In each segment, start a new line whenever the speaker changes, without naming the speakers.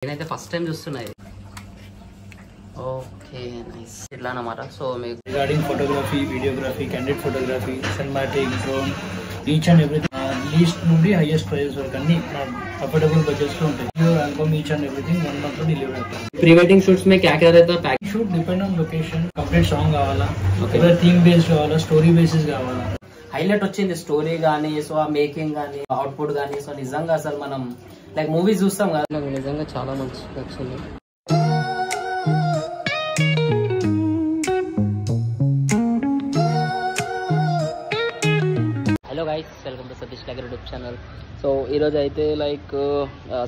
నేనైతే first time చూస్తున్నా ఇది. Okay nice. ఇట్లా అన్నమాట. సో మీకు
regarding photography, videography, candid photography, cinematic, drone, each and everything least నుండి హైయెస్ట్ ప్రైజెస్ వరకు అన్ని అఫోర్డబుల్ బడ్జెట్స్ లో ఉంటాయి. Album each and everything 1 month లో డెలివరీ అవుతుంది.
प्री वेडिंग शूट्स में क्या क्या रहता है? Pack
shoot depend on location, complete song కావాలా, లేదా థీమ్ బేస్డ్ కావాలా, స్టోరీ బేసిస్ కావాలా.
హైలైట్ వచ్చింది స్టోరీ గానీ, సో ఆ మేకింగ్ గానీ, అవుట్పుట్ గానీ, సో నిజంగా అసలు మనం లైక్ మూవీస్ చూస్తాం కదా, నాకు నిజంగా చాలా మంచి నచ్చింది. Hello guys, welcome to Satish tiger YouTube channel. So ఈరోజు అయితే లైక్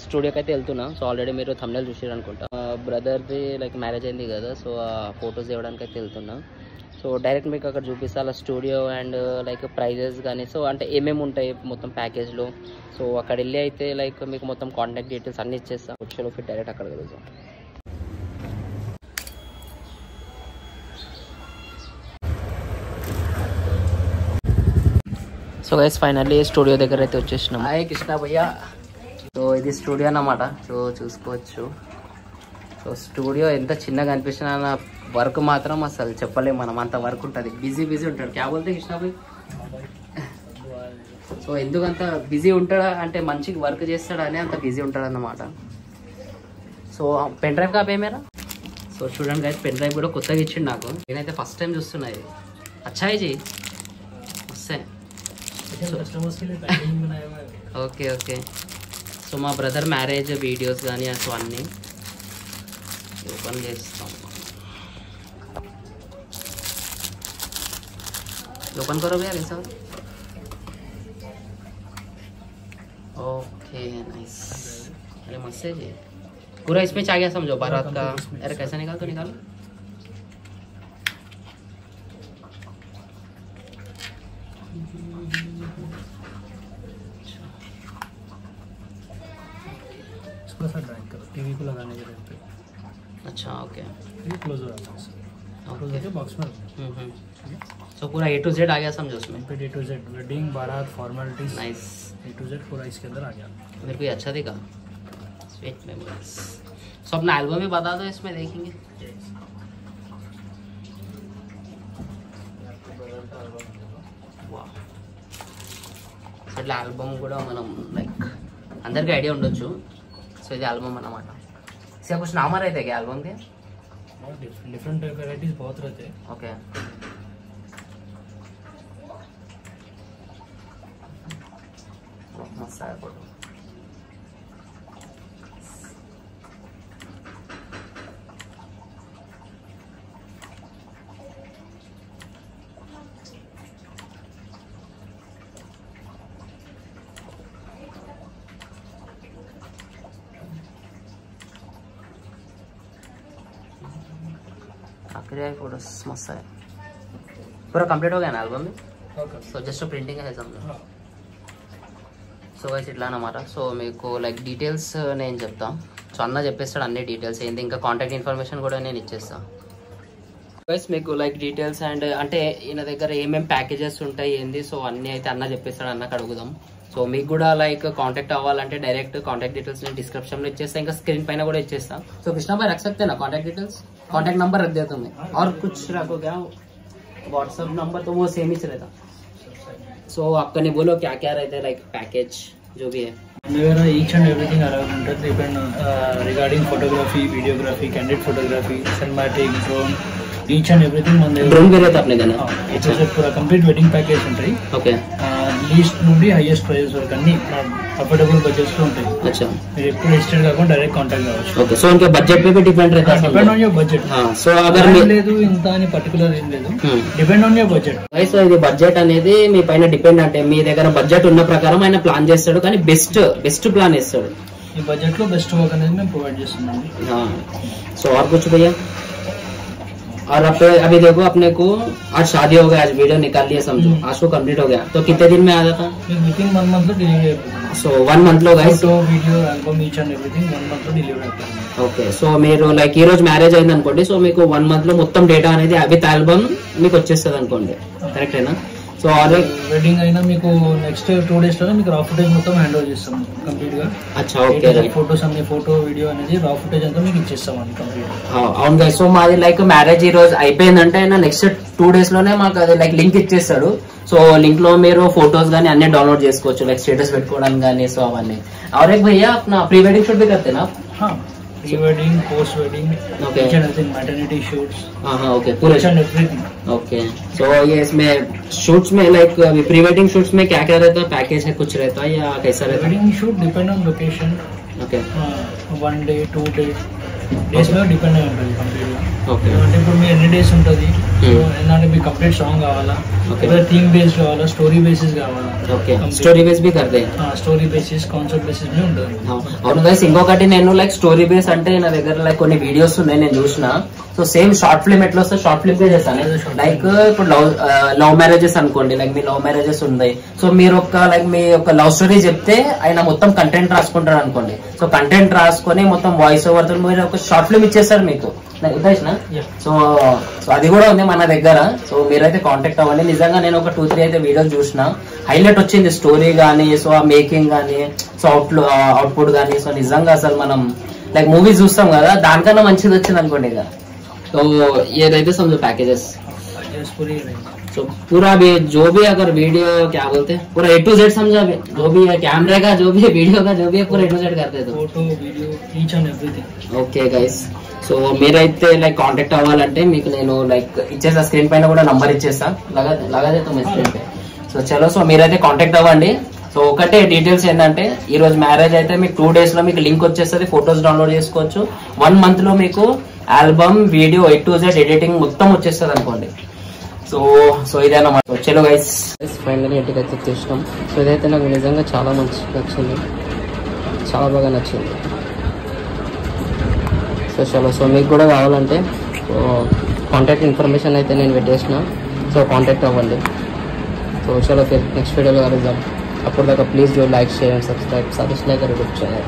స్టూడియోకి అయితే వెళ్తున్నా. సో ఆల్రెడీ మీరు థంబ్నెయిల్ చూసారు అనుకుంటా. బ్రదర్ది లైక్ మ్యారేజ్ అయింది కదా, సో ఆ ఫొటోస్ ఇవ్వడానికి అయితే వెళ్తున్నా. సో డైరెక్ట్ మీకు అక్కడ చూపిస్తా అలా స్టూడియో అండ్ లైక్ ప్రైజెస్ కానీ, సో అంటే ఏమేమి ఉంటాయి మొత్తం ప్యాకేజ్లో. సో అక్కడ వెళ్ళి అయితే లైక్ మీకు మొత్తం కాంటాక్ట్ డీటెయిల్స్ అన్నీ ఇచ్చేస్తాం. చలో ఫిట్ డైరెక్ట్ అక్కడ కలుద్దాం. సో గైస్ ఫైనల్లీ స్టూడియో దగ్గర అయితే వచ్చేసినాం. హాయ్ కృష్ణ భయ్య. సో ఇది స్టూడియో అన్నమాట. సో చూసుకోవచ్చు. సో స్టూడియో ఎంత చిన్నగా అనిపించినా నా వర్క్ మాత్రం అసలు చెప్పలేము మనం, అంత వర్క్ ఉంటుంది. బిజీ ఉంటాడు. క్యా బోల్తే కృష్ణ భయ్? సో ఎందుకంత బిజీ ఉంటాడా అంటే మంచిగా వర్క్ చేస్తాడా అని అంత బిజీ ఉంటాడు అన్నమాట. సో పెన్ డ్రైవ్ కాపే మేరా. సో చూడండి గైస్, పెన్ డ్రైవ్ కూడా కొత్తగా ఇచ్చిండు నాకు. నేనైతే ఫస్ట్ టైం చూస్తున్నా ఇది. అచ్చాయి జీ వస్తే. Okay okay. సో మా బ్రదర్ మ్యారేజ్ వీడియోస్ కానీ సో అన్నీ ఓపెన్ చేస్తాం. ओपन करो भैया कैसा. Okay nice. अरे मस्त है जी. पूरा इसमें आ गया समझो बारात का. अरे कैसा निकाल तो निकालो.
इसको ऐसा ड्रैग करो, टीवी को लगाने के लिए.
अच्छा ओके.
ये क्लोज हो जाता है. ओके बॉक्स में.
तो पूरा A to Z आ गया समझो उसमें.
A to Z वेडिंग, बारात, formalities.
Nice.
A to Z पूरा इसके अंदर आ गया.
मेरे को ये अच्छा दिखा. Sweet memories. सो अपना एल्बम भी बता दो, इसमें देखेंगे. वाह. సో ఇట్లా ఆల్బమ్ కూడా మనం లైక్ అందరికీ ఐడియా ఉండొచ్చు. సో ఇది ఆల్బమ్ అన్నమాట. इसका कुछ नाम रहता है क्या एल्बम के?
डिफरेंट वैरायटीज बहुत रहते हैं.
ओके. मस्त है फोटो. आखिरी फोटोस मस्त है. पूरा कंप्लीट हो गया ना एल्बम में. సో జస్ట్ ప్రింటింగ్ है समझो. సో గైస్ ఇట్లా అన్నమాట. సో మీకు లైక్ డీటెయిల్స్ నేను చెప్తాను. సో అన్న చెప్పేస్తాడు అన్ని డీటెయిల్స్ ఏంటి, ఇంకా కాంటాక్ట్ ఇన్ఫర్మేషన్ కూడా నేను ఇచ్చేస్తాను. గైస్ మీకు లైక్ డీటెయిల్స్ అండ్ అంటే ఈయన దగ్గర ఏమేమి ప్యాకేజెస్ ఉంటాయి ఏంది, సో అన్నీ అయితే అన్న చెప్పేస్తాడు. అన్నకు అడుగుదాం. సో మీకు కూడా లైక్ కాంటాక్ట్ అవ్వాలంటే డైరెక్ట్ కాంటాక్ట్ డీటెయిల్స్ నేను డిస్క్రిప్షన్లో ఇచ్చేస్తా, ఇంకా స్క్రీన్ పైన కూడా ఇచ్చేస్తా. సో कृष्णा भाई रख सकते हैं ना कॉन्टैक्ट डिटेल्स? कॉन्टैक्ट नंबर रख देता हूँ मैं. और कुछ रखो क्या? व्हाट्सएप नंबर तो वो सेम ही रहता. सो आपका नहीं बोलो क्या क्या रहता है लाइक पैकेज जो भी है.
मेरा ఈచ్ అండ్ ఎవ్రీథింగ్ అరౌండ్ ఉంటుంది. Depend regarding photography, videography, candid photography, cinematic, drone, each and everything మన దగ్గర.
ड्रोन भी रहता अपने देना.
పూరా కంప్లీట్ వెడ్డింగ్ ప్యాకేజ్ ఉంటాయి.
ఓకే.
లీస్ట్ నుండి హైయెస్ట్ ప్రైజెస్ వరకు అన్ని అఫోర్డబుల్ బడ్జెట్స్ లో ఉంటాయి.
अच्छा.
మీరు ఎప్పుడు రిజిస్టర్డ్ కాకుండా డైరెక్ట్ కాంటాక్ట్ కావచ్చు.
ओके. सो उनके बजट पे भी डिपेंड रहता है.
Depend on your budget.
So agar
లేదు ఇంత అని పర్టికులర్ ఏం లేదు. Depend on your budget.
So ఇది బడ్జెట్ అనేది మీ పైన డిపెండ్. అంటే మీ దగ్గర బడ్జెట్ ఉన్న ప్రకారం ఆయన ప్లాన్ చేస్తాడు, కానీ బెస్ట్ ప్లాన్ ఇస్తాడు.
ఈ బడ్జెట్ లో బెస్ట్ వర్క్ అనేది మేము ప్రొవైడ్ చేస్తున్నాం.
సో और कुछ भैया? और अभी देखो अपने को आज शादी हो गया, आज वीडियो निकाल लिया समझो, आज को कंप्लीट हो गया तो कितने दिन में आ जाता?
विथिन 1 month లో డెలివరీ అయిపోతుంది.
సో 1 month లో guys
photo, video, album each and everything 1 month లో డెలివరీ అయిపోతుంది.
ఓకే. సో మీరు లైక్ ఈ రోజు మ్యారేజ్ అయింది అనుకోండి, సో మీకు 1 month లో మొత్తం డేటా అనేది విత్ ఆల్బమ్ మీకు వచ్చేస్తుంది అనుకోండి. కరెక్టేనా? సో और
వెడ్డింగ్ అయినా మీకు నెక్స్ట్ 2 days లోనే మీకు రా ఫుటేజ్ మొత్తం హ్యాండ్ ఓవర్ చేస్తాం కంప్లీట్ గా.
అచ్చా ఓకే.
ఫోటోస్ అన్ని ఫోటో వీడియో అనేది రా ఫుటేజ్ అంతా మీకు ఇచ్చేస్తాం అండి కంప్లీట్.
అవును గైస్. సో మాది లైక్ మ్యారేజ్ ఈ రోజు అయిపోయిందంటే ఆయన నెక్స్ట్ 2 days లోనే మాకు అది లైక్ లింక్ ఇచ్చేస్తాడు. సో లింక్ లో మీరు ఫోటోస్ గానీ అన్ని డౌన్లోడ్ చేసుకోవచ్చు, లైక్ స్టేటస్ పెట్టుకోవడానికి కానీ. సో అవన్నీ और एक भैया अपना प्री वेडिंग शूट भी करते ना?
हाँ, pre wedding, post wedding,
okay,
maternity shoots.
हाँ ओके, पूरे
एवरीथिंग.
ओके. सो ये इसमें शूट्स में लाइक प्री वेडिंग शूट्स में क्या क्या रहता है? पैकेज है कुछ रहता है या कैसा रहता है?
Wedding shoot depend on location.
Okay.
1 day 2 days days లో డిపెండ్ అయి ఉంటుంది కంప్లీట్ గా.
ఓకే.
అంటే ఇప్పుడు మీ ఎన్ని డేస్ ఉంటుంది, ఏంటంటే మీకు కంప్లీట్ సాంగ్ కావాలా, థీమ్ బేస్డ్ కావాలా, స్టోరీ బేసిస్ కావాలా?
ఓకే, స్టోరీ బేస్ भी करते हैं.
స్టోరీ బేసిస్, కాన్సెప్ట్ బేసిస్ మీద ఉంటుంది.
అవును గైస్. ఇంకొకటి నేను లైక్ స్టోరీ బేస్ అంటే నా దగ్గర లైక్ కొన్ని వీడియోస్ ఉన్నాయి నేను చూసిన. సో సేమ్ షార్ట్ ఫిల్మ్ ఎట్లా వస్తే షార్ట్ ఫిల్మ్ చేస్తాను. లైక్ ఇప్పుడు లవ్ మ్యారేజెస్ అనుకోండి, లైక్ మీ లవ్ మ్యారేజెస్ ఉన్నాయి. సో మీరు లైక్ మీ లవ్ స్టోరీ చెప్తే ఆయన మొత్తం కంటెంట్ రాసుకుంటారు అనుకోండి. సో కంటెంట్ రాసుకొని మొత్తం వాయిస్ ఓవర్ తో మీరు ఒక షార్ట్ ఫిల్మ్ ఇచ్చేస్తారు మీకు ఉద్దేశన. సో అది కూడా ఉంది మన దగ్గర. సో మీరైతే కాంటాక్ట్ అవ్వండి. నిజంగా నేను ఒక 2-3 అయితే వీడియోలు చూసిన, హైలైట్ వచ్చింది స్టోరీ గానీ, సో ఆ మేకింగ్ గానీ, సో అవుట్పుట్ గానీ. సో నిజంగా అసలు మనం లైక్ మూవీస్ చూస్తాం కదా, దానికన్నా మంచిది వచ్చింది అనుకోండి. ఇక तो ये रहते समझो पैकेजेस. तो पूरा भी जो भी अगर वीडियो क्या बोलते हैं पूरा A to Z समझा, जो भी है कैमरे का, जो भी है वीडियो का, जो भी है पूरा A to Z करते हैं.
Photo video each and everything.
Okay guys. So మీరైతే లైక్ కాంటాక్ట్ అవ్వాలంటే మీకు నేను లైక్ ఇచ్చేస్తా, స్క్రీన్ పైన కూడా నంబర్ ఇచ్చేస్తా, లగాదే స్క్రీన్ పై. సో చలో, సో మీరైతే కాంటాక్ట్ అవ్వండి. సో ఒకటే డీటెయిల్స్ ఏంటంటే ఈ రోజు మ్యారేజ్ అయితే మీకు 2 days లో మీకు లింక్ వచ్చేస్తుంది, ఫొటోస్ డౌన్లోడ్ చేసుకోవచ్చు. 1 month లో మీకు album, video A to Z editing మొత్తం వచ్చేస్తుంది అనుకోండి. సో ఇదేనమాట. చలో గైస్, ఫైనల్లీ ఇంటికి అయితే వచ్చేసినాం. సో ఇదైతే నాకు నిజంగా చాలా మంచి నచ్చింది, చాలా బాగా నచ్చింది. సో చలో, సో మీకు కూడా కావాలంటే సో కాంటాక్ట్ ఇన్ఫర్మేషన్ అయితే నేను పెట్టేసిన. సో కాంటాక్ట్ అవ్వండి. సో చలో, ఫిర్ నెక్స్ట్ వీడియోలో కలుద్దాం. అప్పుడు దాకా please do like, share and subscribe. साथ ही लाइक करो यूट्यूब चैनल.